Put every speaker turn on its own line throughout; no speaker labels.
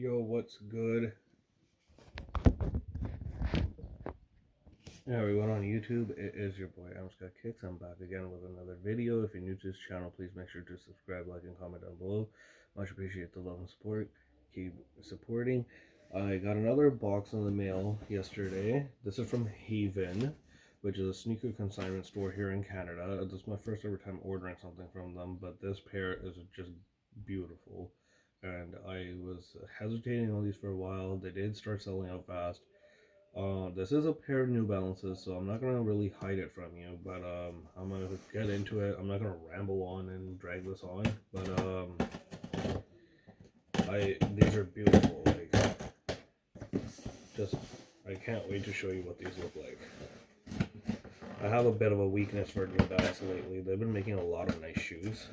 Yo, what's good? Hey everyone on YouTube, it is your boy Scott Kicks. I'm back again with another video. If you're new to this channel, please make sure to subscribe, like, and comment down below. Much appreciate the love and support. Keep supporting. I got another box in the mail yesterday. This is from Haven, which is a sneaker consignment store here in Canada. This is my first ever time ordering something from them, but this pair is just beautiful. And I was hesitating on these for a while. They did start selling out fast. This is a pair of New Balances, so I'm not gonna really hide it from you, but I'm gonna get into it. I'm not gonna ramble on and drag this on, but these are beautiful. Like, just I can't wait to show you what these look like. I have a bit of a weakness for New Balance lately. They've been making a lot of nice shoes.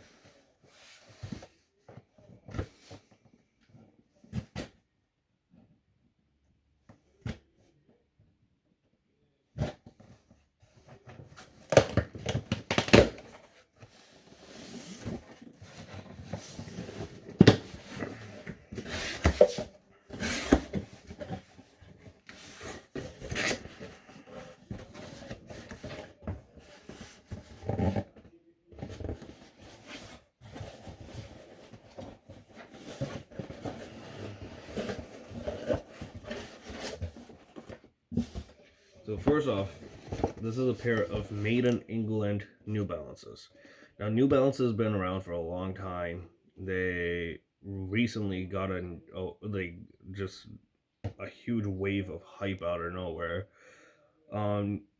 So first off, this is a pair of made in England New Balances. Now New Balance has been around for a long time. They recently got just a huge wave of hype out of nowhere.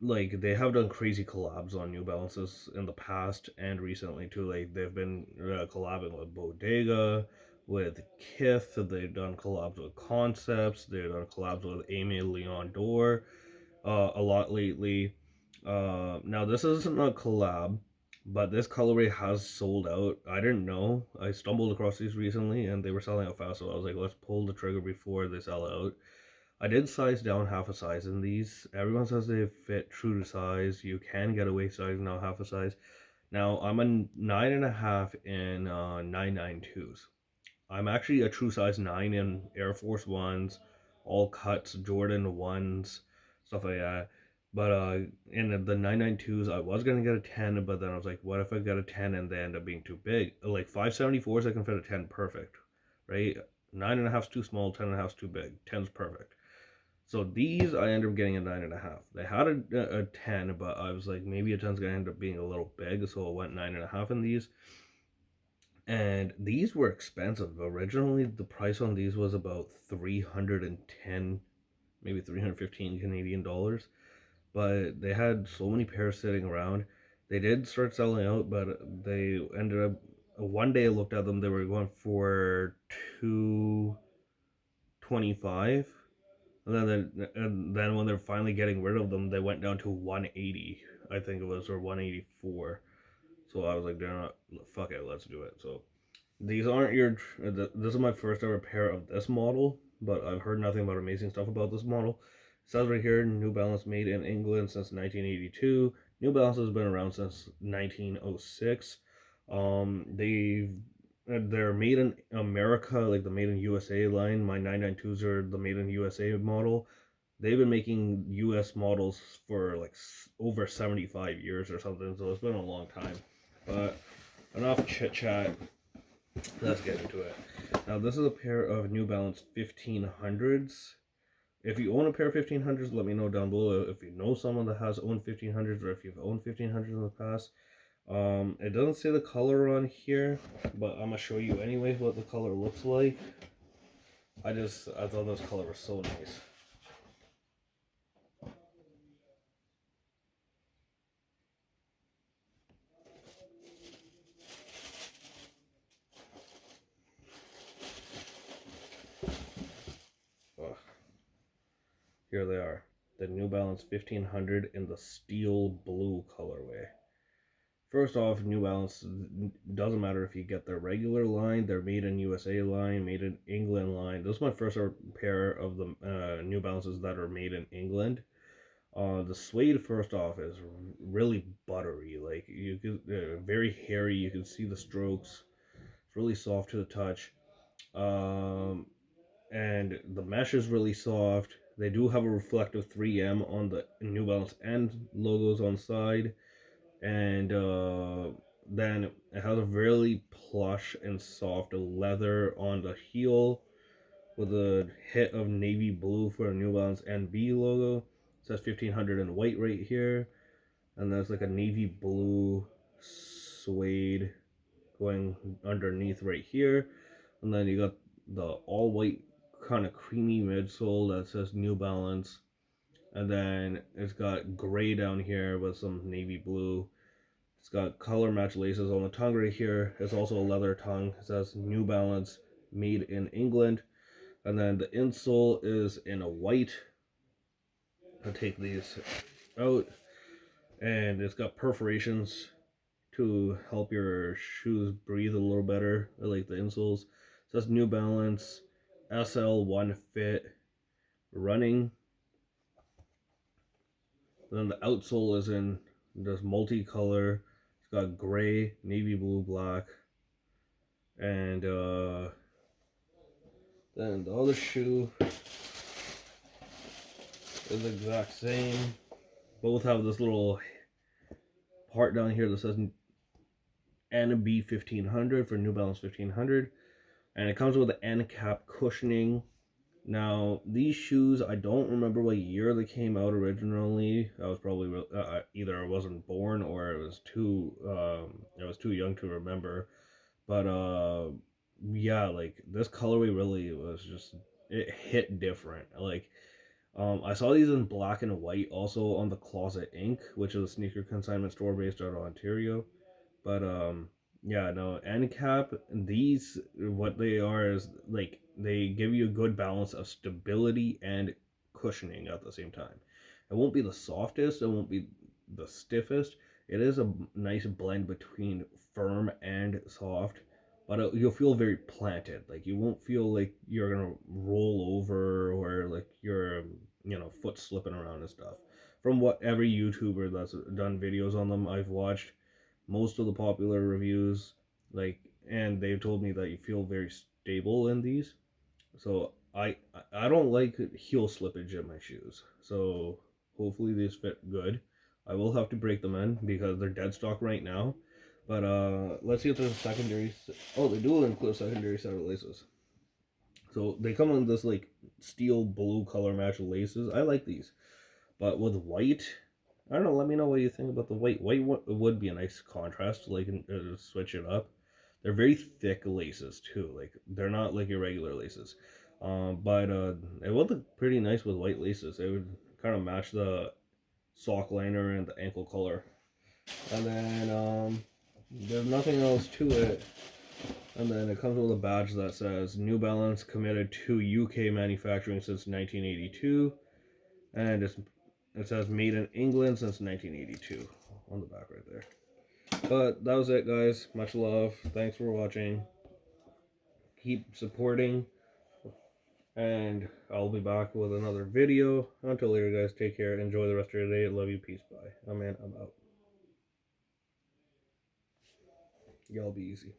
Like they have done crazy collabs on New Balances in the past and recently too. Like they've been collabing with Bodega, with Kith. They've done collabs with Concepts. They've done collabs with Amy Leon Dore a lot lately. Now this isn't a collab, but this colorway has sold out. I didn't know. I stumbled across these recently, and they were selling out fast. So I was like, let's pull the trigger before they sell out. I did size down half a size in these. Everyone says they fit true to size. You can get away size now half a size. Now I'm a 9.5 in 992s. I'm actually a true size 9 in Air Force Ones, all cuts, Jordan 1s, stuff like that. But in the 992s, I was going to get a 10, but then I was like, what if I get a 10 and they end up being too big? Like 574s, I can fit a 10 perfect, right? 9.5 is too small, 10.5 is too big, 10's perfect. So these, I ended up getting a 9.5. They had a 10, but I was like, maybe a 10's going to end up being a little big, so I went 9.5 in these. And these were expensive. Originally, the price on these was about 310, maybe 315 Canadian dollars. But they had so many pairs sitting around. They did start selling out, but they ended up. One day I looked at them, they were going for 225. And then when they're finally getting rid of them, they went down to 180, I think it was, or 184. So I was like, they're not, fuck it, let's do it. So these aren't your. This is my first ever pair of this model, but I've heard nothing but amazing stuff about this model. It says right here, New Balance made in England since 1982. New Balance has been around since 1906. They're made in America, like the made in USA line. My 992s are the made in USA model. They've been making US models for like over 75 years or something, so it's been a long time. But enough chit chat. Let's get into it. Now, this is a pair of New Balance 1500s. If you own a pair of 1500s, let me know down below. If you know someone that has owned 1500s or if you've owned 1500s in the past. It doesn't say the color on here, but I'm gonna show you anyways what the color looks like. I thought this color was so nice. Ugh. Here they are, the New Balance 1500 in the steel blue colorway. First off, New Balance doesn't matter if you get their regular line, their made in USA line, made in England line. This is my first pair of the New Balances that are made in England. The suede, first off, is really buttery. Like you can, very hairy. You can see the strokes. It's really soft to the touch. Um, and the mesh is really soft. They do have a reflective 3M on the New Balance and logos on the side, and then it has a really plush and soft leather on the heel with a hit of navy blue for a New Balance NB logo. It says 1500 in white right here, and there's like a navy blue suede going underneath right here, and then you got the all white kind of creamy midsole that says New Balance, and then it's got gray down here with some navy blue. It's got color match laces on the tongue right here. It's also a leather tongue. It says New Balance, made in England. And then the insole is in a white. I'll take these out. And it's got perforations to help your shoes breathe a little better. I like the insoles. It says New Balance SL1 Fit running. And then the outsole is in this multicolor. It's got gray, navy blue, black. And then the other shoe is the exact same. Both have this little part down here that says NB 1500 for New Balance 1500. And it comes with the end cap cushioning. Now, these shoes, I don't remember what year they came out originally. I was probably either I wasn't born or it was too young to remember. But yeah, like this colorway really was just, it hit different. Like I saw these in black and white also on the Closet Inc., which is a sneaker consignment store based out of Ontario. But yeah, no, end cap, these, what they are is like they give you a good balance of stability and cushioning at the same time. It won't be the softest, it won't be the stiffest. It is a nice blend between firm and soft, but you'll feel very planted. Like you won't feel like you're gonna roll over or like your foot slipping around and stuff. From what every YouTuber that's done videos on them I've watched, most of the popular reviews, like, and they've told me that you feel very stable in these. So I don't like heel slippage in my shoes. So hopefully these fit good. I will have to break them in because they're dead stock right now. But let's see if there's a secondary. Oh, they do include a secondary set of laces. So they come in this like steel blue color match laces. I like these, but with white, I don't know. Let me know what you think about the white. White would be a nice contrast to like switch it up. They're very thick laces too. Like they're not like your regular laces. But it would look pretty nice with white laces. It would kind of match the sock liner and the ankle color. And then there's nothing else to it. And then it comes with a badge that says New Balance committed to UK manufacturing since 1982. And it says made in England since 1982 on the back right there. But that was it, guys. Much love. Thanks for watching. Keep supporting. And I'll be back with another video. Until later, guys. Take care. Enjoy the rest of your day. Love you. Peace. Bye. I'm out. Y'all be easy.